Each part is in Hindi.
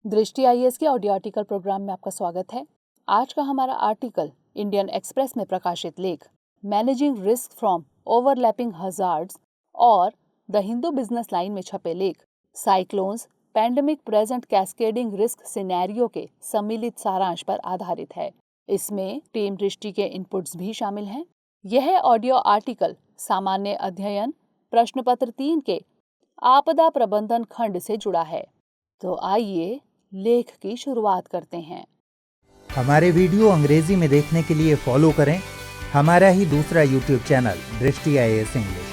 दृष्टि आईएएस के ऑडियो आर्टिकल प्रोग्राम में आपका स्वागत है। आज का हमारा आर्टिकल इंडियन एक्सप्रेस में प्रकाशित लेख managing risk from overlapping hazards और द हिंदू बिजनेस लाइन में छपे लेख cyclones pandemic present cascading risk scenario के सम्मिलित सारांश पर आधारित है। इसमें टीम दृष्टि के इनपुट्स भी शामिल हैं। यह ऑडियो आर्टिकल सामान्य अध्ययन प्रश्न पत्र 3 के आपदा प्रबंधन खंड से जुड़ा है। तो आइए लेख की शुरुआत करते हैं। हमारे वीडियो अंग्रेजी में देखने के लिए फॉलो करें हमारा ही दूसरा यूट्यूब चैनल दृष्टि आईएएस इंग्लिश।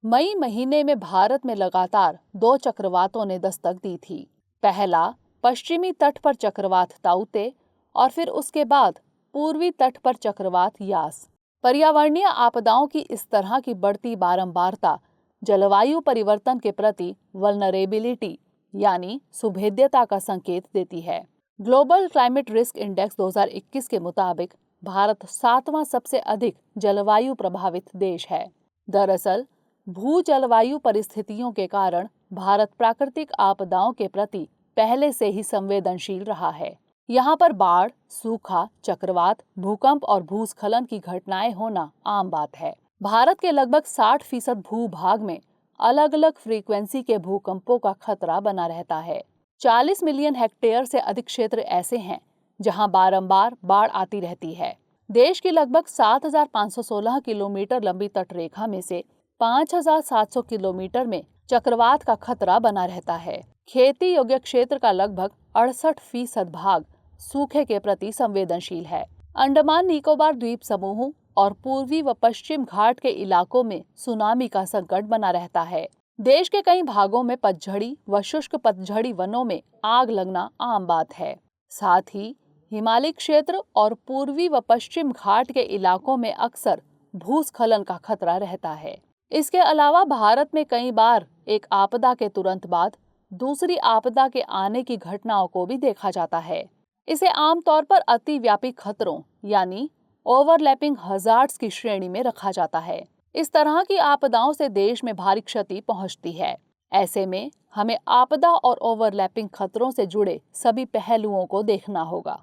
मई महीने में भारत में लगातार 2 चक्रवातों ने दस्तक दी थी। पहला पश्चिमी तट पर चक्रवात ताउते और फिर उसके बाद पूर्वी तट पर चक्रवात यास। पर्यावरणीय आपदाओं की इस तरह की बढ़ती बारंबारता जलवायु परिवर्तन के प्रति वल्नरेबिलिटी यानी सुभेद्यता का संकेत देती है। ग्लोबल क्लाइमेट रिस्क इंडेक्स 2021 के मुताबिक भारत 7वां सबसे अधिक जलवायु प्रभावित देश है। दरअसल भू जलवायु परिस्थितियों के कारण भारत प्राकृतिक आपदाओं के प्रति पहले से ही संवेदनशील रहा है। यहाँ पर बाढ़, सूखा, चक्रवात, भूकंप और भूस्खलन की घटनाएं होना आम बात है। भारत के लगभग 60% भूभाग में अलग अलग फ्रीक्वेंसी के भूकंपों का खतरा बना रहता है। 40 मिलियन हेक्टेयर से अधिक क्षेत्र ऐसे हैं जहां बारंबार बाढ़ आती रहती है। देश की लगभग 7,516 किलोमीटर लंबी तटरेखा में से 5,700 किलोमीटर में चक्रवात का खतरा बना रहता है। खेती योग्य क्षेत्र का लगभग 68% भाग सूखे के प्रति संवेदनशील है। अंडमान निकोबार द्वीप समूह और पूर्वी व पश्चिम घाट के इलाकों में सुनामी का संकट बना रहता है। देश के कई भागों में पतझड़ी व शुष्क पतझड़ी वनों में आग लगना आम बात है। साथ ही हिमालयी क्षेत्र और पूर्वी व पश्चिम घाट के इलाकों में अक्सर भूस्खलन का खतरा रहता है। इसके अलावा भारत में कई बार एक आपदा के तुरंत बाद दूसरी आपदा के आने की घटनाओं को भी देखा जाता है। इसे आमतौर पर अतिव्यापी खतरों यानी ओवरलैपिंग हजार्ड्स की श्रेणी में रखा जाता है। इस तरह की आपदाओं से देश में भारी क्षति पहुंचती है। ऐसे में हमें आपदा और ओवरलैपिंग खतरों से जुड़े सभी पहलुओं को देखना होगा।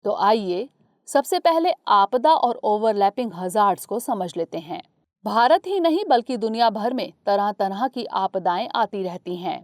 तो आइए सबसे पहले आपदा और ओवरलैपिंग हजार्ड्स को समझ लेते हैं। भारत ही नहीं बल्कि दुनिया भर में तरह तरह की आपदाएं आती रहती हैं।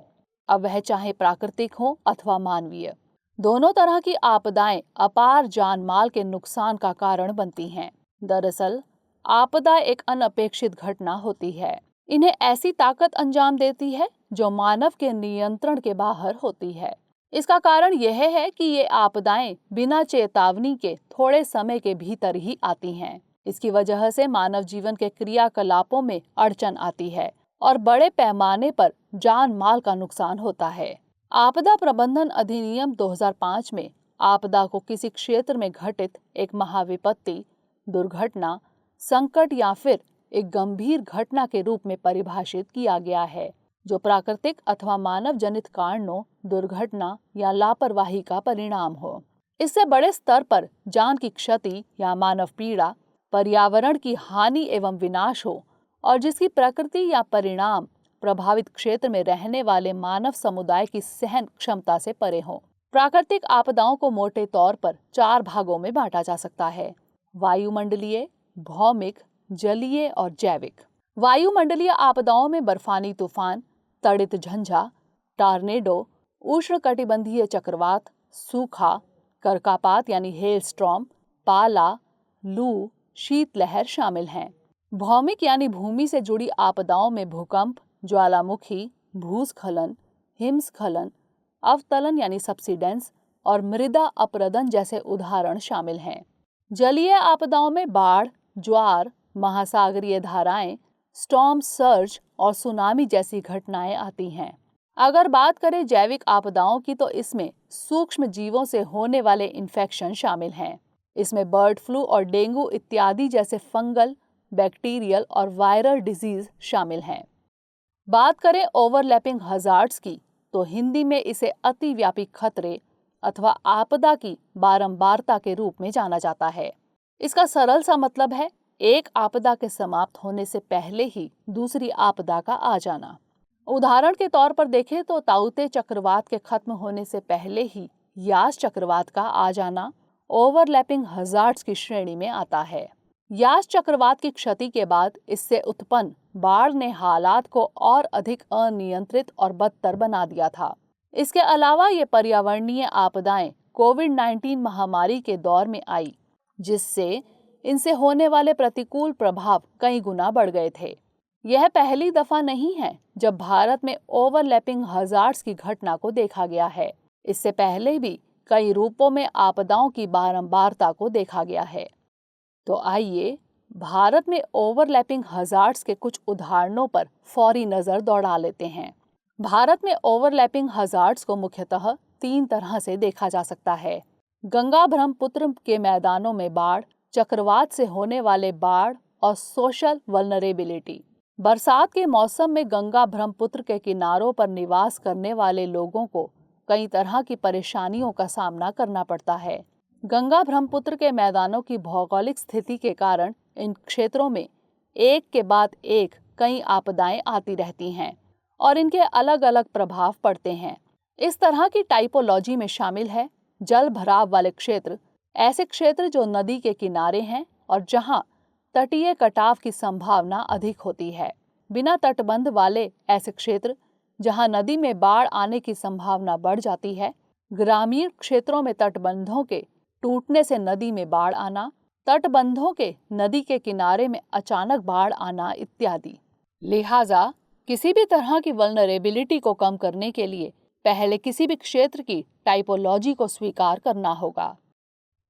अब वह चाहे प्राकृतिक हो अथवा मानवीय। दोनों तरह की आपदाएं अपार जान माल के नुकसान का कारण बनती हैं। दरअसल आपदा एक अनपेक्षित घटना होती है। इन्हें ऐसी ताकत अंजाम देती है जो मानव के नियंत्रण के बाहर होती है। इसका कारण यह है कि ये आपदाएं बिना चेतावनी के थोड़े समय के भीतर ही आती हैं। इसकी वजह से मानव जीवन के क्रियाकलापों में अड़चन आती है और बड़े पैमाने पर जान माल का नुकसान होता है। आपदा प्रबंधन अधिनियम 2005 में आपदा को किसी क्षेत्र में घटित एक महाविपत्ति, दुर्घटना, संकट या फिर एक गंभीर घटना के रूप में परिभाषित किया गया है जो प्राकृतिक अथवा मानव जनित कारणों, दुर्घटना या लापरवाही का परिणाम हो। इससे बड़े स्तर पर जान की क्षति या मानव पीड़ा, पर्यावरण की हानि एवं विनाश हो और जिसकी प्रकृति या परिणाम प्रभावित क्षेत्र में रहने वाले मानव समुदाय की सहन क्षमता से परे हो। प्राकृतिक आपदाओं को मोटे तौर पर 4 भागों में बांटा जा सकता है: वायुमंडलीय, भौमिक, जलीय और जैविक। वायुमंडलीय आपदाओं में बर्फानी तूफान, तड़ित झंझा, टॉर्नेडो, उष्णकटिबंधीय चक्रवात, सूखा, कर्कापात यानी हेल स्टॉर्म, पाला, लू, शीतलहर शामिल हैं। भौमिक यानी भूमि से जुड़ी आपदाओं में भूकंप, ज्वालामुखी, भूस्खलन, हिमस्खलन, अवतलन यानी सबसिडेंस और मृदा अपरदन जैसे उदाहरण शामिल हैं। जलीय आपदाओं में बाढ़, ज्वार, महासागरीय धाराएं, स्टॉर्म सर्ज और सुनामी जैसी घटनाएं आती हैं। अगर बात करें जैविक आपदाओं की तो इसमें सूक्ष्म जीवों से होने वाले इन्फेक्शन शामिल हैं। इसमें बर्ड फ्लू और डेंगू इत्यादि जैसे फंगल, बैक्टीरियल और वायरल डिजीज शामिल हैं। बात करें ओवरलैपिंग हजार्ड्स की तो हिंदी में इसे अतिव्यापी खतरे अथवा आपदा की बारंबारता के रूप में जाना जाता है। इसका सरल सा मतलब है एक आपदा के समाप्त होने से पहले ही दूसरी आपदा का आ जाना। उदाहरण के तौर पर देखें तो ताउते चक्रवात के खत्म होने से पहले ही यास चक्रवात का आ जाना ओवरलैपिंग हजार्ड्स की श्रेणी में आता है। यास चक्रवात की क्षति के बाद इससे उत्पन्न बाढ़ ने हालात को और अधिक अनियंत्रित और बदतर बना दिया था। इसके अलावा ये पर्यावरणीय आपदाएं कोविड-19 महामारी के दौर में आई, जिससे इनसे होने वाले प्रतिकूल प्रभाव कई गुना बढ़ गए थे। यह पहली दफा नहीं है जब भारत में ओवरलैपिंग हजार्ड्स की घटना को देखा गया है। इससे पहले भी कई रूपों में आपदाओं की बारंबारता को देखा गया है। तो आइए भारत में ओवरलैपिंग हजार्ड्स के कुछ उदाहरणों पर फौरी नजर दौड़ा लेते हैं। भारत में ओवरलैपिंग हजार्ड्स को मुख्यतः 3 तरह से देखा जा सकता है। गंगा ब्रह्मपुत्र के मैदानों में बाढ़, चक्रवात से होने वाले बाढ़ और सोशल वल्नरेबिलिटी। बरसात के मौसम में गंगा ब्रह्मपुत्र के किनारों पर निवास करने वाले लोगों को कई तरह की परेशानियों का सामना करना पड़ता है। गंगा ब्रह्मपुत्र के मैदानों की भौगोलिक स्थिति के कारण इन क्षेत्रों में एक के बाद एक कई आपदाएं आती रहती हैं और इनके अलग अलग प्रभाव पड़ते हैं। इस तरह की टाइपोलॉजी में शामिल है जल भराव वाले क्षेत्र, ऐसे क्षेत्र जो नदी के किनारे हैं और जहां तटीय कटाव की संभावना अधिक होती है। बिना तटबंध वाले ऐसे क्षेत्र जहां नदी में बाढ़ आने की संभावना बढ़ जाती है। ग्रामीण क्षेत्रों में तटबंधों के टूटने से नदी में बाढ़ आना, तटबंधों के नदी के किनारे में अचानक बाढ़ आना इत्यादि। लिहाजा किसी भी तरह की वल्नरेबिलिटी को कम करने के लिए पहले किसी भी क्षेत्र की टाइपोलॉजी को स्वीकार करना होगा।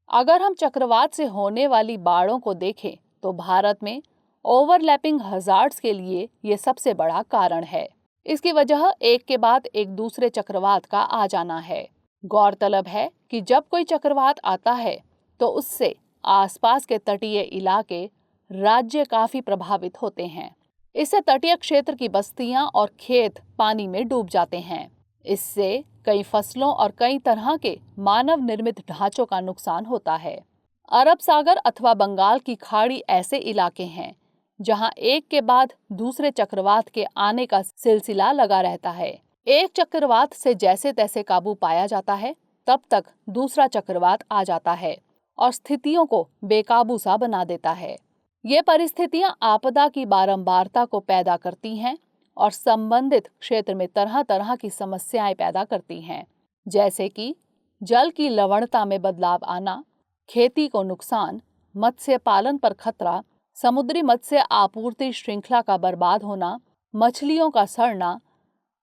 अगर हम चक्रवात से होने वाली बाढ़ों को देखें तो भारत में ओवरलैपिंग हजार्ड्स के लिए ये सबसे बड़ा कारण है। इसकी वजह एक के बाद एक दूसरे चक्रवात का आ जाना है। गौरतलब है कि जब कोई चक्रवात आता है तो उससे आसपास के तटीय इलाके, राज्य काफी प्रभावित होते हैं। इससे तटीय क्षेत्र की बस्तियां और खेत पानी में डूब जाते हैं। इससे कई फसलों और कई तरह के मानव निर्मित ढांचों का नुकसान होता है। अरब सागर अथवा बंगाल की खाड़ी ऐसे इलाके हैं जहां एक के बाद दूसरे चक्रवात के आने का सिलसिला लगा रहता है। एक चक्रवात से जैसे तैसे काबू पाया जाता है, तब तक दूसरा चक्रवात आ जाता है और स्थितियों को बेकाबू सा बना देता है। ये परिस्थितियां आपदा की बारंबारता को पैदा करती हैं और संबंधित क्षेत्र में तरह तरह की समस्याएं पैदा करती हैं, जैसे कि जल की लवणता में बदलाव आना, खेती को नुकसान, मत्स्य पालन पर खतरा, समुद्री मत्स्य आपूर्ति श्रृंखला का बर्बाद होना, मछलियों का सड़ना,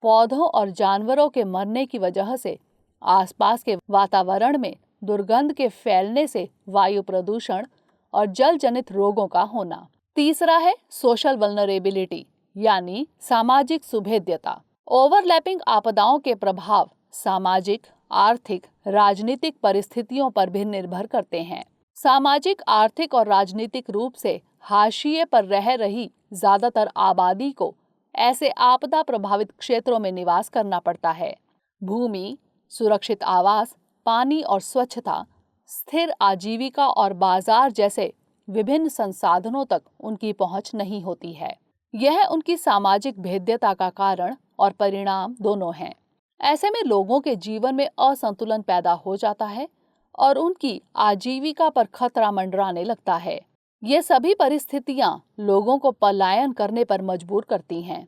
पौधों और जानवरों के मरने की वजह से आसपास के वातावरण में दुर्गंध के फैलने से वायु प्रदूषण और जल जनित रोगों का होना। तीसरा है सोशल वल्नरेबिलिटी यानी सामाजिक सुभेद्यता। ओवरलैपिंग आपदाओं के प्रभाव सामाजिक, आर्थिक, राजनीतिक परिस्थितियों पर भी निर्भर करते हैं। सामाजिक, आर्थिक और राजनीतिक रूप से हाशिए पर रह रही ज्यादातर आबादी को ऐसे आपदा प्रभावित क्षेत्रों में निवास करना पड़ता है। भूमि, सुरक्षित आवास, पानी और स्वच्छता, स्थिर आजीविका और बाजार जैसे विभिन्न संसाधनों तक उनकी पहुंच नहीं होती है। यह उनकी सामाजिक भेद्यता का कारण और परिणाम दोनों हैं। ऐसे में लोगों के जीवन में असंतुलन पैदा हो जाता है और उनकी आजीविका पर खतरा मंडराने लगता है। ये सभी परिस्थितियां लोगों को पलायन करने पर मजबूर करती हैं।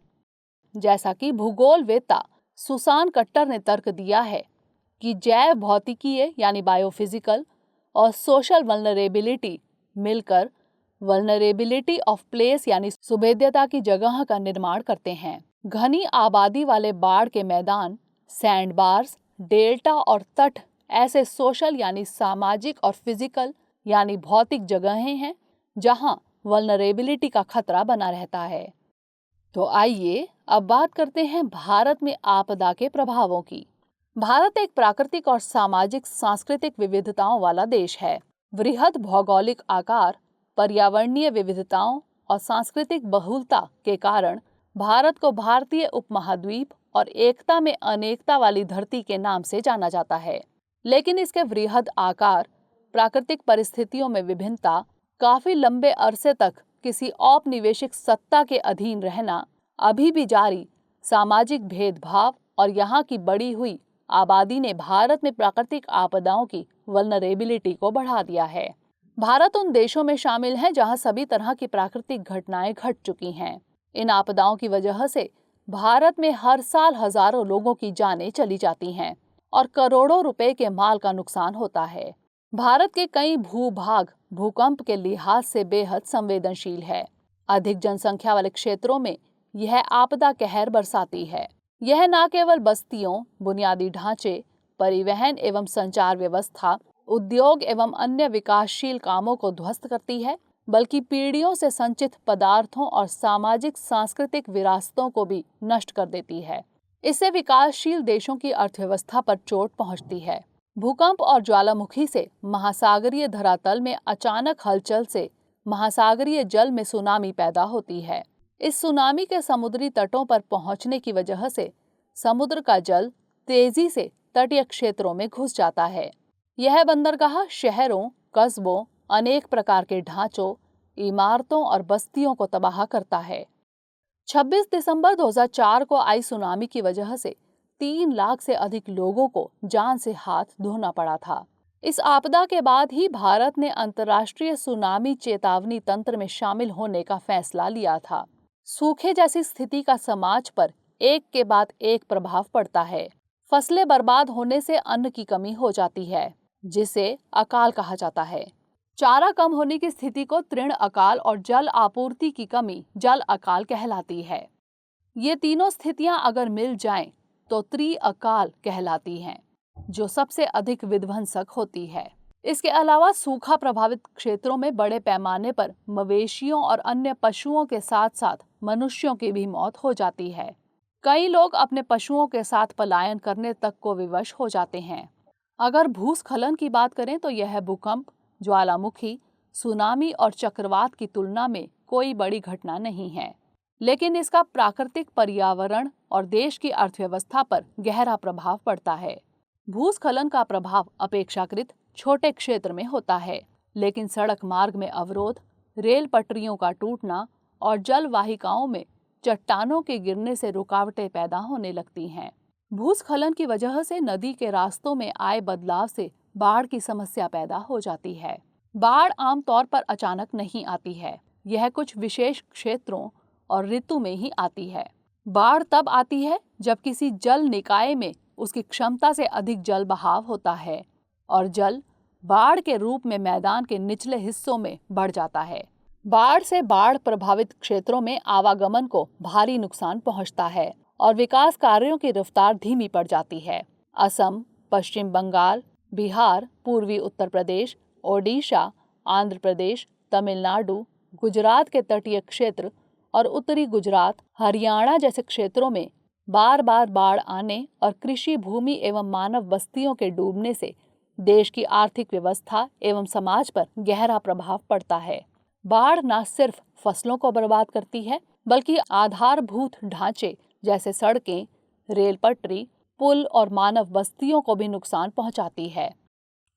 जैसा कि भूगोलवेत्ता सुसान कट्टर ने तर्क दिया है कि जैव भौतिकीय यानी बायोफिजिकल और सोशल वल्नरेबिलिटी मिलकर वल्नरेबिलिटी ऑफ प्लेस यानी सुभेद्यता की जगह का निर्माण करते हैं। घनी आबादी वाले बाढ़ के मैदान, सैंड बार्स, डेल्टा और तट ऐसे सोशल यानी सामाजिक और फिजिकल यानी भौतिक जगहें हैं जहां वल्नरेबिलिटी का खतरा बना रहता है। तो आइए अब बात करते हैं भारत में आपदा के प्रभावों की। भारत एक प्राकृतिक और सामाजिक सांस्कृतिक विविधताओं वाला देश है। वृहद भौगोलिक आकार, पर्यावरणीय विविधताओं और सांस्कृतिक बहुलता के कारण भारत को भारतीय उपमहाद्वीप और एकता में अनेकता वाली धरती के नाम से जाना जाता है। लेकिन इसके वृहद आकार, प्राकृतिक परिस्थितियों में विभिन्नता, काफी लंबे अरसे तक किसी औपनिवेशिक सत्ता के अधीन रहना, अभी भी जारी सामाजिक भेदभाव और यहाँ की बढ़ी हुई आबादी ने भारत में प्राकृतिक आपदाओं की वल्नरेबिलिटी को बढ़ा दिया है। भारत उन देशों में शामिल है जहां सभी तरह की प्राकृतिक घटनाएं घट चुकी हैं। इन आपदाओं की वजह से भारत में हर साल हजारों लोगों की जानें चली जाती हैं और करोड़ों रुपए के माल का नुकसान होता है। भारत के कई भूभाग भूकंप के लिहाज से बेहद संवेदनशील है। अधिक जनसंख्या वाले क्षेत्रों में यह आपदा कहर बरसाती है। यह न केवल बस्तियों, बुनियादी ढांचे, परिवहन एवं संचार व्यवस्था, उद्योग एवं अन्य विकासशील कामों को ध्वस्त करती है, बल्कि पीढ़ियों से संचित पदार्थों और सामाजिक सांस्कृतिक विरासतों को भी नष्ट कर देती है। इससे विकासशील देशों की अर्थव्यवस्था पर चोट पहुंचती है। भूकंप और ज्वालामुखी से महासागरीय धरातल में अचानक हलचल से महासागरीय जल में सुनामी पैदा होती है। इस सुनामी के समुद्री तटों पर पहुंचने की वजह से समुद्र का जल तेजी से तटीय क्षेत्रों में घुस जाता है। यह बंदरगाह शहरों, कस्बों, अनेक प्रकार के ढांचों, इमारतों और बस्तियों को तबाह करता है। 26 दिसंबर 2004 को आई सुनामी की वजह से 3 लाख से अधिक लोगों को जान से हाथ धोना पड़ा था। इस आपदा के बाद ही भारत ने अंतर्राष्ट्रीय सुनामी चेतावनी तंत्र में शामिल होने का फैसला लिया था। सूखे जैसी स्थिति का समाज पर एक के बाद एक प्रभाव पड़ता है। फसलें बर्बाद होने से अन्न की कमी हो जाती है, जिसे अकाल कहा जाता है। चारा कम होने की स्थिति को तृण अकाल और जल आपूर्ति की कमी जल अकाल कहलाती है। ये तीनों स्थितियां अगर मिल जाएं तो त्रि अकाल कहलाती हैं, जो सबसे अधिक विध्वंसक होती है। इसके अलावा सूखा प्रभावित क्षेत्रों में बड़े पैमाने पर मवेशियों और अन्य पशुओं के साथ साथ मनुष्यों की भी मौत हो जाती है। कई लोग अपने पशुओं के साथ पलायन करने तक को विवश हो जाते हैं। अगर भूस्खलन की बात करें तो यह भूकंप, ज्वालामुखी, सुनामी और चक्रवात की तुलना में कोई बड़ी घटना नहीं है, लेकिन इसका प्राकृतिक पर्यावरण और देश की अर्थव्यवस्था पर गहरा प्रभाव पड़ता है। भूस्खलन का प्रभाव अपेक्षाकृत छोटे क्षेत्र में होता है, लेकिन सड़क मार्ग में अवरोध, रेल पटरियों का टूटना और जल वाहिकाओं में चट्टानों के गिरने से रुकावटें पैदा होने लगती हैं। भूस्खलन की वजह से नदी के रास्तों में आए बदलाव से बाढ़ की समस्या पैदा हो जाती है। बाढ़ आमतौर पर अचानक नहीं आती है, यह कुछ विशेष क्षेत्रों और ऋतु में ही आती है। बाढ़ तब आती है जब किसी जल निकाय में उसकी क्षमता से अधिक जल बहाव होता है और जल बाढ़ के रूप में मैदान के निचले हिस्सों में बढ़ जाता है। बाढ़ से बाढ़ प्रभावित क्षेत्रों में आवागमन को भारी नुकसान पहुंचता है और विकास कार्यों की रफ्तार धीमी पड़ जाती है। असम, पश्चिम बंगाल, बिहार, पूर्वी उत्तर प्रदेश, ओडिशा, आंध्र प्रदेश, तमिलनाडु, गुजरात के तटीय क्षेत्र और उत्तरी गुजरात, हरियाणा जैसे क्षेत्रों में बार बार बाढ़ आने और कृषि भूमि एवं मानव बस्तियों के डूबने से देश की आर्थिक व्यवस्था एवं समाज पर गहरा प्रभाव पड़ता है। बाढ़ न सिर्फ फसलों को बर्बाद करती है, बल्कि आधारभूत ढांचे जैसे सड़कें, रेल पटरी, पुल और मानव बस्तियों को भी नुकसान पहुंचाती है।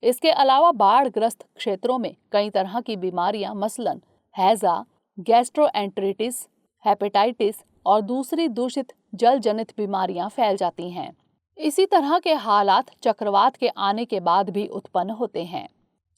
इसके अलावा बाढ़ग्रस्त क्षेत्रों में कई तरह की बीमारियां मसलन हैजा, गैस्ट्रोएंटेरिटिस, हेपेटाइटिस और दूसरी दूषित जल जनित बीमारियां फैल जाती हैं। इसी तरह के हालात चक्रवात के आने के बाद भी उत्पन्न होते हैं।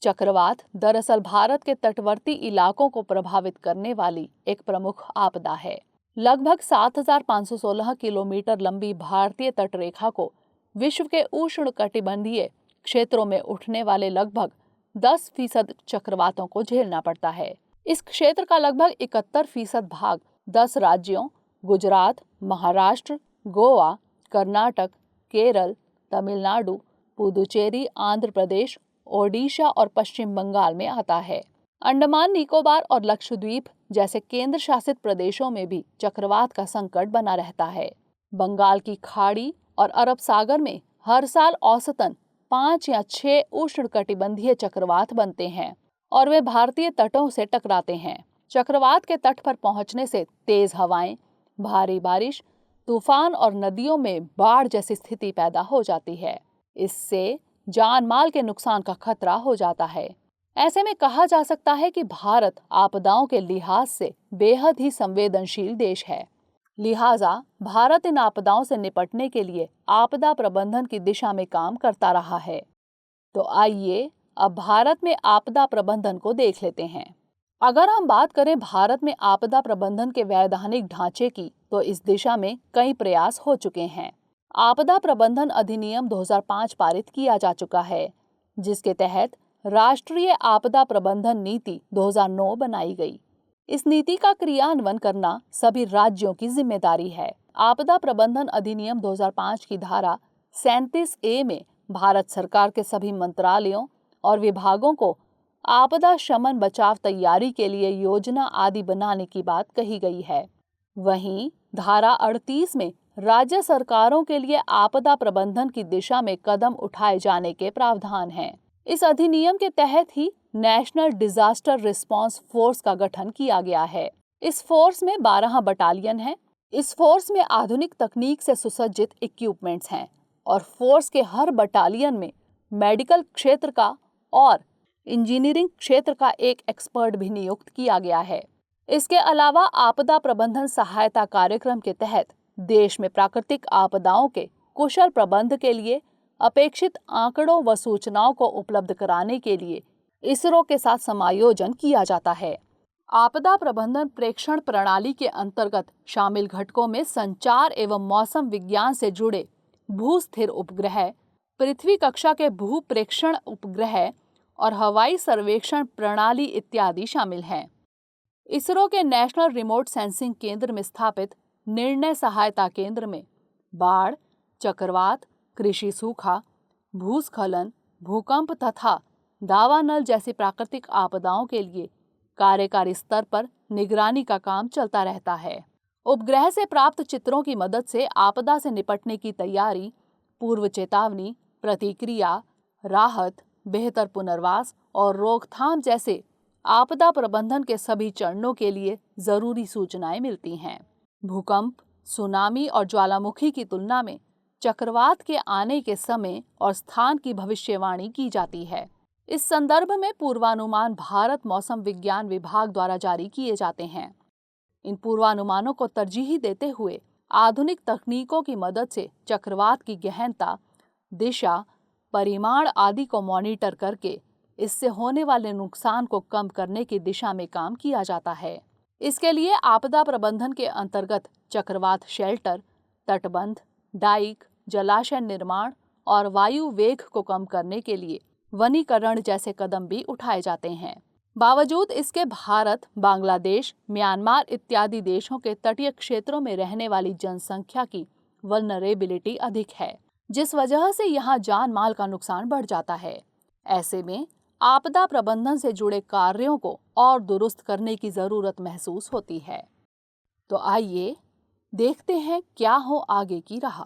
चक्रवात दरअसल भारत के तटवर्ती इलाकों को प्रभावित करने वाली एक प्रमुख आपदा है। लगभग 7,516 किलोमीटर लंबी भारतीय तटरेखा को विश्व के उष्णकटिबंधीय क्षेत्रों में उठने वाले लगभग 10% चक्रवातों को झेलना पड़ता है। इस क्षेत्र का लगभग 71% भाग 10 राज्यों गुजरात, महाराष्ट्र, गोवा, कर्नाटक, केरल, तमिलनाडु, पुदुचेरी, आंध्र प्रदेश, ओडिशा और पश्चिम बंगाल में आता है। अंडमान निकोबार और लक्षद्वीप जैसे केंद्र शासित प्रदेशों में भी चक्रवात का संकट बना रहता है। बंगाल की खाड़ी और अरब सागर में हर साल औसतन 5 या 6 उष्णकटिबंधीय चक्रवात बनते हैं और वे भारतीय तटों से टकराते हैं। चक्रवात के तट पर पहुंचने से तेज हवाएं, भारी बारिश, तूफान और नदियों में बाढ़ जैसी स्थिति पैदा हो जाती है। इससे जान माल के नुकसान का खतरा हो जाता है। ऐसे में कहा जा सकता है कि भारत आपदाओं के लिहाज से बेहद ही संवेदनशील देश है। लिहाजा भारत इन आपदाओं से निपटने के लिए आपदा प्रबंधन की दिशा में काम करता रहा है। तो आइए अब भारत में आपदा प्रबंधन को देख लेते हैं। अगर हम बात करें भारत में आपदा प्रबंधन के वैधानिक ढांचे की, तो इस दिशा में कई प्रयास हो चुके हैं। आपदा प्रबंधन अधिनियम 2005 पारित किया जा चुका है, जिसके तहत राष्ट्रीय आपदा प्रबंधन नीति 2009 बनाई गई। इस नीति का क्रियान्वयन करना सभी राज्यों की जिम्मेदारी है। आपदा प्रबंधन अधिनियम 2005 की धारा 37A में भारत सरकार के सभी मंत्रालयों और विभागों को आपदा शमन बचाव तैयारी के लिए योजना आदि बनाने की बात कही गई है। वहीं धारा 38 में राज्य सरकारों के लिए आपदा प्रबंधन की दिशा में कदम उठाए जाने के प्रावधान हैं। इस अधिनियम के तहत ही नेशनल डिजास्टर रिस्पांस फोर्स का गठन किया गया है। इस फोर्स में 12 बटालियन हैं। इस फोर्स में आधुनिक तकनीक से सुसज्जित इक्विपमेंट्स हैं और फोर्स के हर बटालियन में मेडिकल क्षेत्र का और इंजीनियरिंग क्षेत्र का एक एक्सपर्ट भी नियुक्त किया गया है। इसके अलावा आपदा प्रबंधन सहायता कार्यक्रम के तहत देश में प्राकृतिक आपदाओं के कुशल प्रबंध के लिए अपेक्षित आंकड़ों व सूचनाओं को उपलब्ध कराने के लिए इसरो के साथ समायोजन किया जाता है। आपदा प्रबंधन प्रेक्षण प्रणाली के अंतर्गत शामिल घटकों में संचार एवं मौसम विज्ञान से जुड़े भूस्थिर उपग्रह, पृथ्वी कक्षा के भू प्रेक्षण उपग्रह और हवाई सर्वेक्षण प्रणाली इत्यादि शामिल हैं। इसरो के नेशनल रिमोट सेंसिंग केंद्र में स्थापित निर्णय सहायता केंद्र में बाढ़, चक्रवात, कृषि सूखा, भूस्खलन, भूकंप तथा दावानल जैसी प्राकृतिक आपदाओं के लिए कार्यकारी स्तर पर निगरानी का काम चलता रहता है। उपग्रह से प्राप्त चित्रों की मदद से आपदा से निपटने की तैयारी, पूर्व चेतावनी, प्रतिक्रिया, राहत, बेहतर पुनर्वास और रोकथाम जैसे आपदा प्रबंधन के सभी चरणों के लिए जरूरी सूचनाएं मिलती हैं। भूकंप, सुनामी और ज्वालामुखी की तुलना में चक्रवात के आने के समय और स्थान की भविष्यवाणी की जाती है। इस संदर्भ में पूर्वानुमान भारत मौसम विज्ञान विभाग द्वारा जारी किए जाते हैं। इन पूर्वानुमानों को तरजीह देते हुए आधुनिक तकनीकों की मदद से चक्रवात की गहनता, दिशा, परिमाण आदि को मॉनिटर करके इससे होने वाले नुकसान को कम करने की दिशा में काम किया जाता है। इसके लिए आपदा प्रबंधन के अंतर्गत चक्रवात शेल्टर, तटबंध, डाइक, जलाशय निर्माण और वायु वेग को कम करने के लिए वनीकरण जैसे कदम भी उठाए जाते हैं। बावजूद इसके भारत, बांग्लादेश, म्यांमार इत्यादि देशों के तटीय क्षेत्रों में रहने वाली जनसंख्या की वल्नरेबिलिटी अधिक है, जिस वजह से यहाँ जान माल का नुकसान बढ़ जाता है। ऐसे में आपदा प्रबंधन से जुड़े कार्यों को और दुरुस्त करने की जरूरत महसूस होती है। तो आइए देखते हैं क्या हो आगे की राह।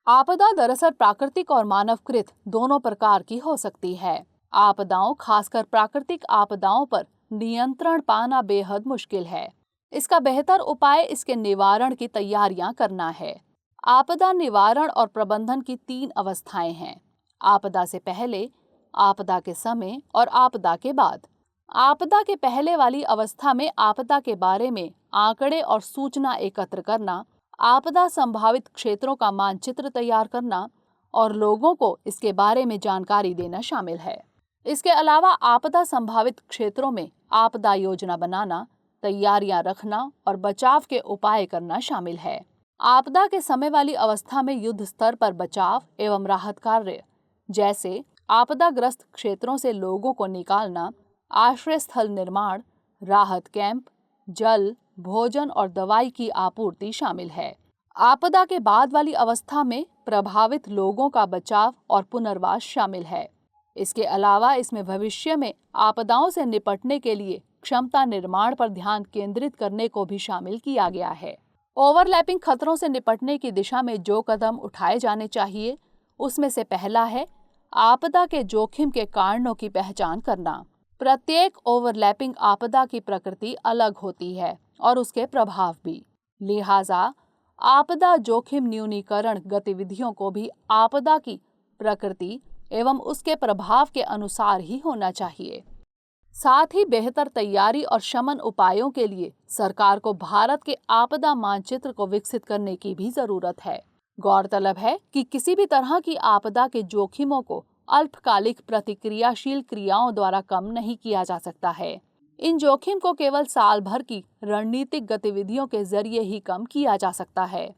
आपदा दरअसल प्राकृतिक और मानवकृत दोनों प्रकार की हो सकती है। आपदाओं, खासकर प्राकृतिक आपदाओं पर नियंत्रण पाना बेहद मुश्किल है। इसका बेहतर उपाय इसके निवारण की तैयारियां करना है। आपदा निवारण और प्रबंधन की 3 अवस्थाएं हैं: आपदा से पहले, आपदा के समय और आपदा के बाद। आपदा के पहले वाली अवस्था में आपदा के बारे में आंकड़े और सूचना एकत्र करना, आपदा संभावित क्षेत्रों का मानचित्र तैयार करना और लोगों को इसके बारे में जानकारी देना शामिल है। इसके अलावा आपदा संभावित क्षेत्रों में आपदा योजना बनाना, तैयारियां रखना और बचाव के उपाय करना शामिल है। आपदा के समय वाली अवस्था में युद्ध स्तर पर बचाव एवं राहत कार्य, जैसे आपदाग्रस्त क्षेत्रों से लोगों को निकालना, आश्रय स्थल निर्माण, राहत कैंप, जल, भोजन और दवाई की आपूर्ति शामिल है। आपदा के बाद वाली अवस्था में प्रभावित लोगों का बचाव और पुनर्वास शामिल है। इसके अलावा इसमें भविष्य में आपदाओं से निपटने के लिए क्षमता निर्माण पर ध्यान केंद्रित करने को भी शामिल किया गया है। ओवरलैपिंग खतरों से निपटने की दिशा में जो कदम उठाए जाने चाहिए, उसमें से पहला है आपदा के जोखिम के कारणों की पहचान करना। प्रत्येक ओवरलैपिंग आपदा की प्रकृति अलग होती है और उसके प्रभाव भी। लिहाजा आपदा जोखिम न्यूनीकरण गतिविधियों को भी आपदा की प्रकृति एवं उसके प्रभाव के अनुसार ही होना चाहिए। साथ ही बेहतर तैयारी और शमन उपायों के लिए सरकार को भारत के आपदा मानचित्र को विकसित करने की भी जरूरत है। गौरतलब है कि किसी भी तरह की आपदा के जोखिमों को अल्पकालिक प्रतिक्रियाशील क्रियाओं द्वारा कम नहीं किया जा सकता है। इन जोखिम को केवल साल भर की रणनीतिक गतिविधियों के जरिए ही कम किया जा सकता है।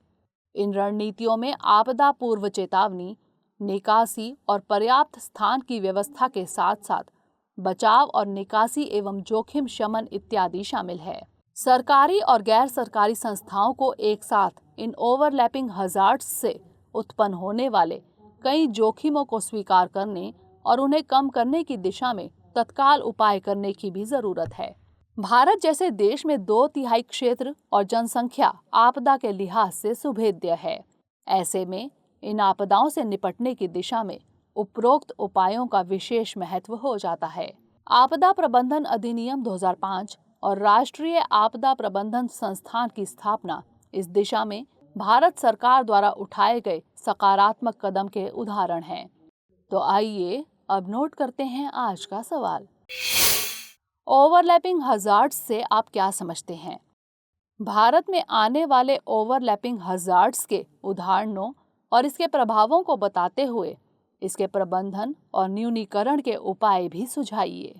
इन रणनीतियों में आपदा पूर्व चेतावनी, निकासी और पर्याप्त स्थान की व्यवस्था के साथ साथ बचाव और निकासी एवं जोखिम शमन इत्यादि शामिल है। सरकारी और गैर सरकारी संस्थाओं को एक साथ इन ओवरलैपिंग हजार्ड्स से उत्पन्न होने वाले कई जोखिमों को स्वीकार करने और उन्हें कम करने की दिशा में तत्काल उपाय करने की भी जरूरत है। भारत जैसे देश में 2/3 क्षेत्र और जनसंख्या आपदा के लिहाज से सुभेद्य है। ऐसे में इन आपदाओं से निपटने की दिशा में उपरोक्त उपायों का विशेष महत्व हो जाता है। आपदा प्रबंधन अधिनियम 2005 और राष्ट्रीय आपदा प्रबंधन संस्थान की स्थापना इस दिशा में भारत सरकार द्वारा उठाए गए सकारात्मक कदम के उदाहरण हैं। तो आइए अब नोट करते हैं आज का सवाल। ओवरलैपिंग हजार्ड्स से आप क्या समझते हैं? भारत में आने वाले ओवरलैपिंग हजार्ड्स के उदाहरणों और इसके प्रभावों को बताते हुए इसके प्रबंधन और न्यूनीकरण के उपाय भी सुझाइए।